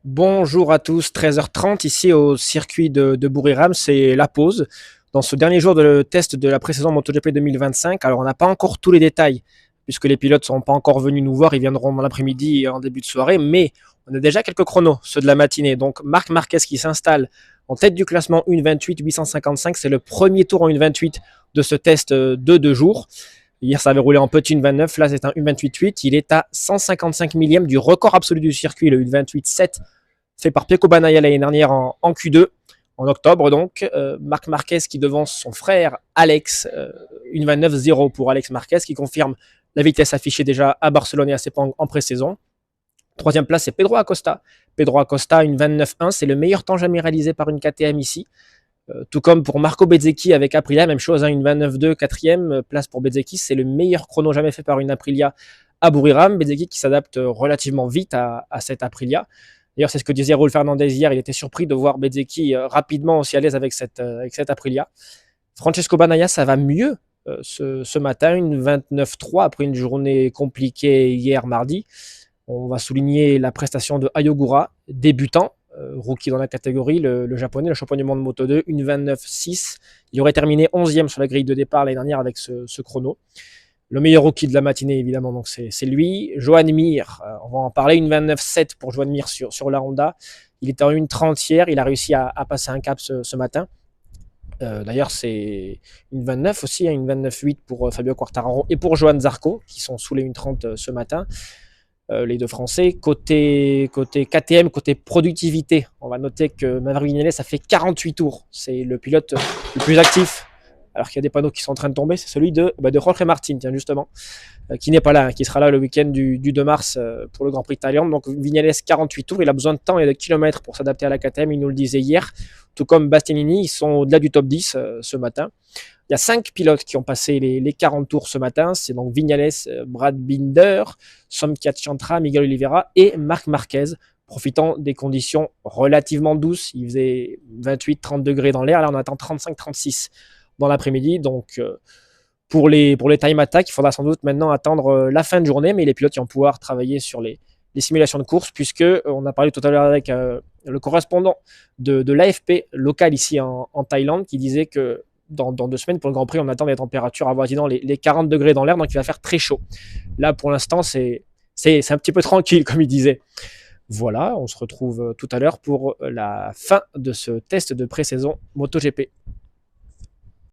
Bonjour à tous, 13h30 ici au circuit de Buriram, c'est la pause. Dans ce dernier jour de test de la pré-saison MotoGP 2025, alors on n'a pas encore tous les détails, puisque les pilotes ne sont pas encore venus nous voir, ils viendront dans l'après-midi et en début de soirée, mais on a déjà quelques chronos, ceux de la matinée. Donc Marc Marquez qui s'installe en tête du classement 1.28 855, c'est le premier tour en 1.28 de ce test de 2 jours. Hier, ça avait roulé en petit 1.29. Là, c'est un 1.28.8. Il est à 155 millième du record absolu du circuit, le 1.28.7, fait par Pecco Bagnaia l'année dernière en Q2, en octobre donc. Marc Marquez qui devance son frère Alex, 1.29.0 pour Alex Marquez, qui confirme la vitesse affichée déjà à Barcelone et à Sepang en pré-saison. Troisième place, c'est Pedro Acosta. Pedro Acosta, 1.29.1, c'est le meilleur temps jamais réalisé par une KTM ici. Tout comme pour Marco Bezzecchi avec Aprilia, même chose, hein, une 29.2, quatrième place pour Bezzecchi, c'est le meilleur chrono jamais fait par une Aprilia à Buriram. Bezzecchi qui s'adapte relativement vite à cette Aprilia. D'ailleurs, c'est ce que disait Raúl Fernandez hier, il était surpris de voir Bezzecchi rapidement aussi à l'aise avec cette Aprilia. Francesco Bagnaia, ça va mieux ce matin, une 29.3 après une journée compliquée hier mardi. On va souligner la prestation de Ayogura, débutant, rookie dans la catégorie, le japonais, le champion du monde Moto 2, une 29.6. Il aurait terminé 11e sur la grille de départ l'année dernière avec ce chrono. Le meilleur rookie de la matinée, évidemment, donc c'est lui. Joan Mir, on va en parler, une 29.7 pour Joan Mir sur la Honda. Il était en une 30e, il a réussi à passer un cap ce matin. D'ailleurs, c'est une 29 aussi, hein, une 29.8 pour Fabio Quartararo et pour Johan Zarco, qui sont sous les 1.30 ce matin. Les deux Français. Côté KTM, côté productivité, on va noter que Maverick Viñales a fait 48 tours. C'est le pilote le plus actif, alors qu'il y a des panneaux qui sont en train de tomber. C'est celui de Jorge Martin, tiens, justement, qui n'est pas là, hein, qui sera là le week-end du 2 mars pour le Grand Prix de Thaïlande. Donc Viñales, 48 tours. Il a besoin de temps et de kilomètres pour s'adapter à la KTM, il nous le disait hier. Tout comme Bastianini, ils sont au-delà du top 10 ce matin. Il y a 5 pilotes qui ont passé les 40 tours ce matin. C'est donc Viñales, Brad Binder, Somkhat Chantra, Miguel Oliveira et Marc Marquez, profitant des conditions relativement douces. Il faisait 28-30 degrés dans l'air. Là, on attend 35-36 dans l'après-midi. Donc, pour les time attack, il faudra sans doute maintenant attendre la fin de journée. Mais les pilotes vont pouvoir travailler sur les simulations de course, puisque on a parlé tout à l'heure avec le correspondant de l'AFP local ici en Thaïlande, qui disait que dans 2 semaines, pour le Grand Prix, on attend des températures avoisinant les 40 degrés dans l'air, donc il va faire très chaud. Là, pour l'instant, c'est un petit peu tranquille, comme il disait. Voilà, on se retrouve tout à l'heure pour la fin de ce test de pré-saison MotoGP.